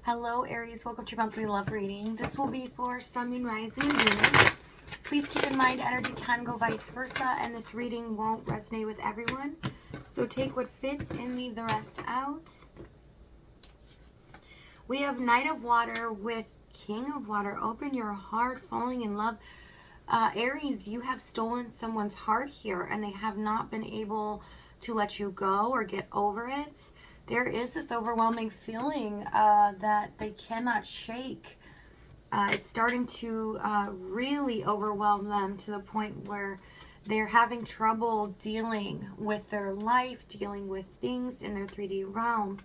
Hello Aries, welcome to your monthly love reading. This will be for Sun, Moon, Rising, and Venus. Please keep in mind energy can go vice versa, and this reading won't resonate with everyone. So take what fits and leave the rest out. We have Knight of Water with King of Water. Open your heart, falling in love. Aries, you have stolen someone's heart here, and they have not been able to let you go or get over it. There is this overwhelming feeling that they cannot shake. It's starting to really overwhelm them to the point where they're having trouble dealing with their life, dealing with things in their 3D realm.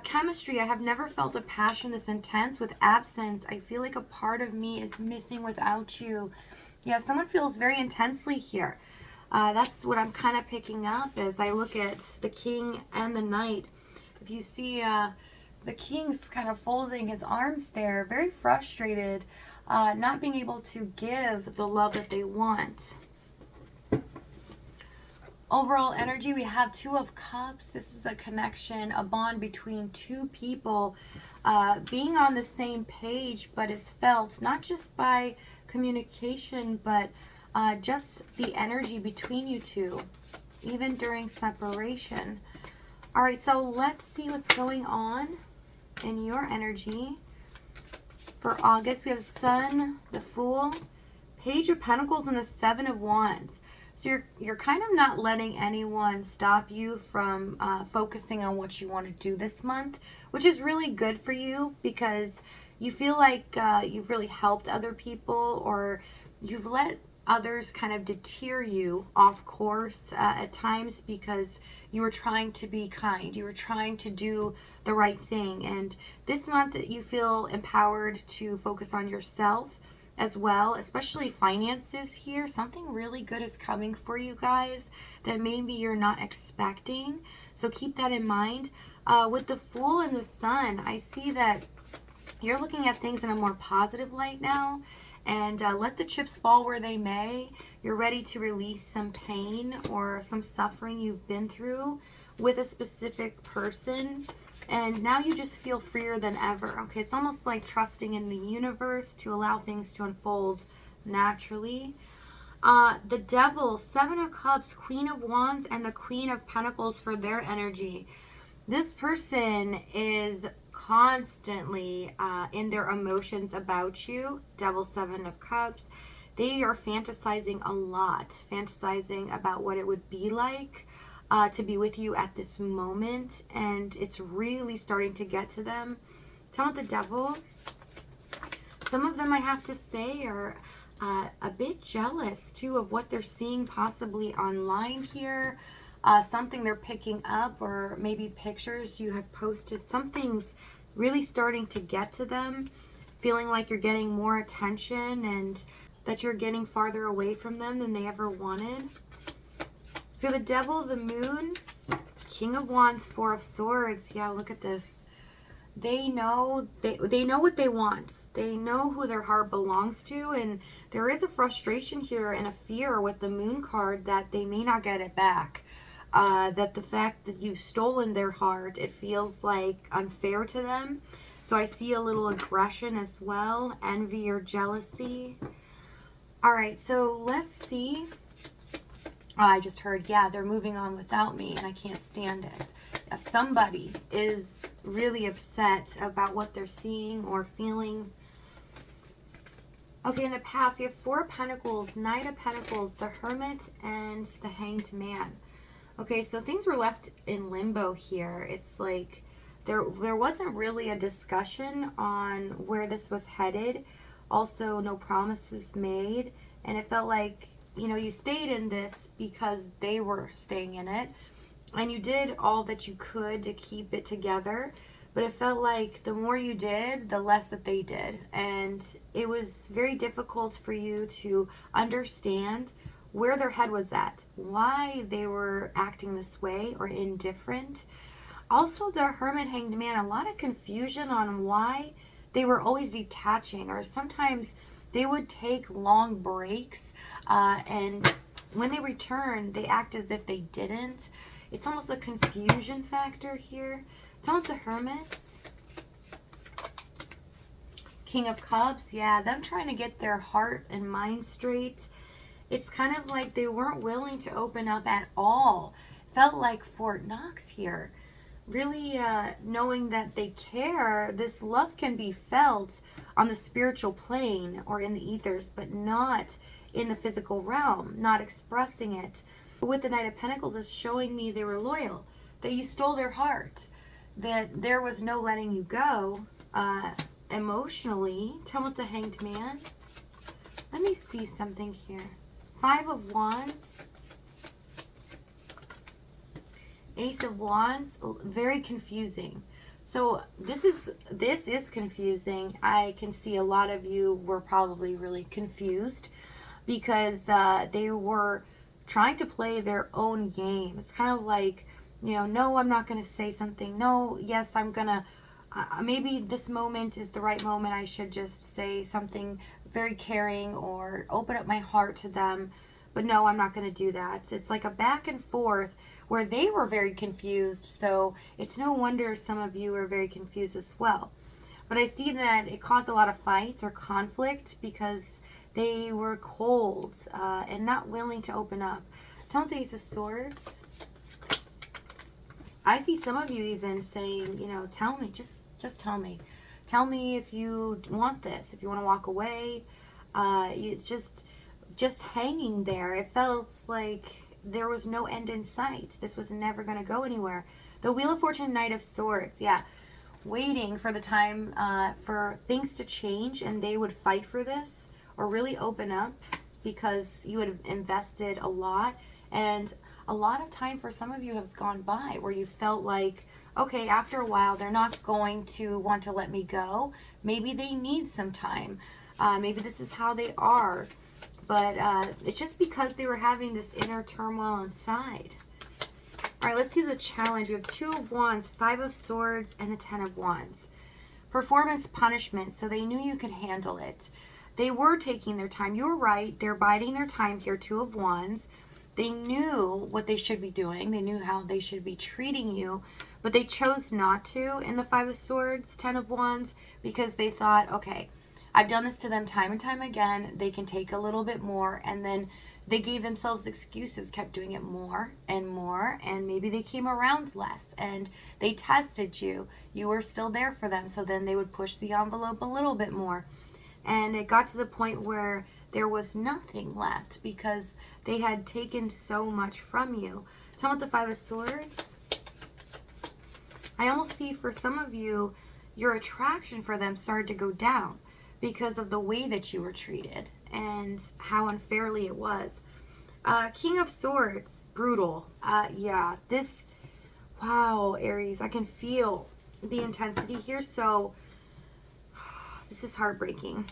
Chemistry, I have never felt a passion this intense with absence. I feel like a part of me is missing without you. Yeah, someone feels very intensely here. That's what I'm kind of picking up as I look at the King and the Knight. If you see the King's kind of folding his arms there, very frustrated, not being able to give the love that they want. Overall energy, we have Two of Cups. This is a connection, a bond between two people being on the same page, but is felt not just by communication, but just the energy between you two, even during separation. All right, so let's see what's going on in your energy. For August, we have the Sun, the Fool, Page of Pentacles, and the Seven of Wands. So you're kind of not letting anyone stop you from focusing on what you want to do this month, which is really good for you because you feel like you've really helped other people, or you've let others kind of deter you off course at times because you were trying to be kind. You were trying to do the right thing. And this month you feel empowered to focus on yourself as well, especially finances here. Something really good is coming for you guys that maybe you're not expecting. So keep that in mind. With the Fool and the Sun, I see that you're looking at things in a more positive light now. And let the chips fall where they may. You're ready to release some pain or some suffering you've been through with a specific person. And now you just feel freer than ever. Okay, it's almost like trusting in the universe to allow things to unfold naturally. The Devil, Seven of Cups, Queen of Wands, and the Queen of Pentacles for their energy. This person is constantly in their emotions about you. Devil, Seven of Cups. They are fantasizing a lot, fantasizing about what it would be like to be with you at this moment, and it's really starting to get to them. Tell me the Devil. Some of them, I have to say, are a bit jealous too of what they're seeing possibly online here. Something they're picking up, or maybe pictures you have posted. Something's really starting to get to them, feeling like you're getting more attention and that you're getting farther away from them than they ever wanted. So the Devil, the Moon, King of Wands, Four of Swords. Yeah, look at this. They know what they want. They know who their heart belongs to, and there is a frustration here and a fear with the Moon card that they may not get it back. That the fact that you've stolen their heart, it feels like unfair to them. So I see a little aggression as well, envy or jealousy. All right, so let's see. I just heard, yeah, they're moving on without me and I can't stand it. Somebody is really upset about what they're seeing or feeling. Okay, in the past, we have Four of Pentacles, Knight of Pentacles, the Hermit, and the Hanged Man. Okay, so things were left in limbo here. It's like there wasn't really a discussion on where this was headed. Also, no promises made. And it felt like, you know, you stayed in this because they were staying in it. And you did all that you could to keep it together. But it felt like the more you did, the less that they did. And it was very difficult for you to understand where their head was at, why they were acting this way or indifferent. Also, the Hermit, Hanged Man, a lot of confusion on why they were always detaching, or sometimes they would take long breaks, and when they return, they act as if they didn't. It's almost a confusion factor here. Tell me the Hermits. King of Cups, yeah, them trying to get their heart and mind straight. It's kind of like they weren't willing to open up at all. Felt like Fort Knox here. Really knowing that they care. This love can be felt on the spiritual plane or in the ethers, but not in the physical realm, not expressing it. With the Knight of Pentacles is showing me they were loyal, that you stole their heart, that there was no letting you go emotionally. Tell me what the Hanged Man. Let me see something here. 5 of Wands. Ace of Wands. Very confusing. So this is confusing. I can see a lot of you were probably really confused because they were trying to play their own game. It's kind of like, you know, no, I'm not going to say something. No, yes, I'm going to, maybe this moment is the right moment. I should just say something very caring or open up my heart to them. But no, I'm not going to do that. It's like a back and forth where they were very confused. So it's no wonder some of you are very confused as well. But I see that it caused a lot of fights or conflict because they were cold and not willing to open up. Tell me the Ace of Swords. I see some of you even saying, you know, tell me, just tell me. Tell me if you want this, if you want to walk away. It's just hanging there. It felt like there was no end in sight. This was never going to go anywhere. The Wheel of Fortune, Knight of Swords. Yeah. Waiting for the time for things to change, and they would fight for this or really open up because you would have invested a lot. And a lot of time for some of you has gone by where you felt like, okay, after a while, they're not going to want to let me go. Maybe they need some time. Maybe this is how they are. But it's just because they were having this inner turmoil inside. All right, let's see the challenge. We have 2 of Wands, 5 of Swords, and the 10 of Wands. Performance punishment, so they knew you could handle it. They were taking their time. You were right. They're biding their time here, 2 of Wands. They knew what they should be doing. They knew how they should be treating you, but they chose not to in the 5 of Swords, 10 of Wands, because they thought, okay, I've done this to them time and time again. They can take a little bit more. And then they gave themselves excuses, kept doing it more and more. And maybe they came around less and they tested you. You were still there for them. So then they would push the envelope a little bit more. And it got to the point where there was nothing left because they had taken so much from you. Tell me what the 5 of Swords. I almost see for some of you, your attraction for them started to go down because of the way that you were treated and how unfairly it was. King of Swords, brutal. Yeah, this, wow, Aries, I can feel the intensity here. So this is heartbreaking.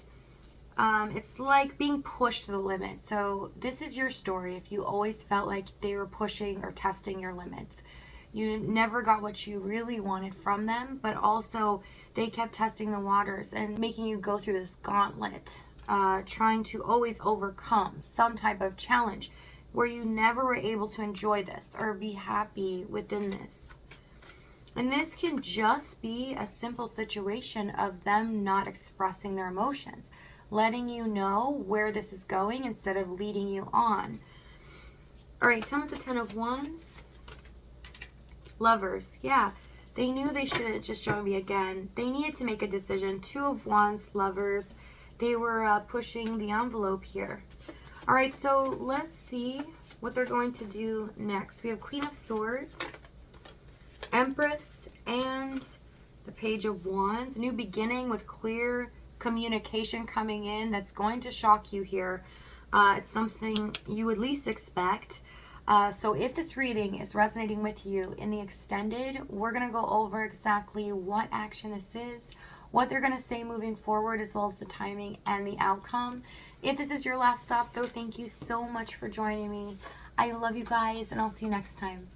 It's like being pushed to the limit. So this is your story. If you always felt like they were pushing or testing your limits, you never got what you really wanted from them, but also they kept testing the waters and making you go through this gauntlet, trying to always overcome some type of challenge where you never were able to enjoy this or be happy within this. And this can just be a simple situation of them not expressing their emotions, letting you know where this is going instead of leading you on. All right, tell me the 10 of Wands. Lovers, yeah, they knew they shouldn't just show me again. They needed to make a decision. 2 of Wands, Lovers. They were pushing the envelope here. All right, so let's see what they're going to do next. We have Queen of Swords, Empress, and the Page of Wands. New beginning with clear communication coming in. That's going to shock you here. It's something you would least expect. So if this reading is resonating with you in the extended, we're going to go over exactly what action this is, what they're going to say moving forward, as well as the timing and the outcome. If this is your last stop, though, thank you so much for joining me. I love you guys, and I'll see you next time.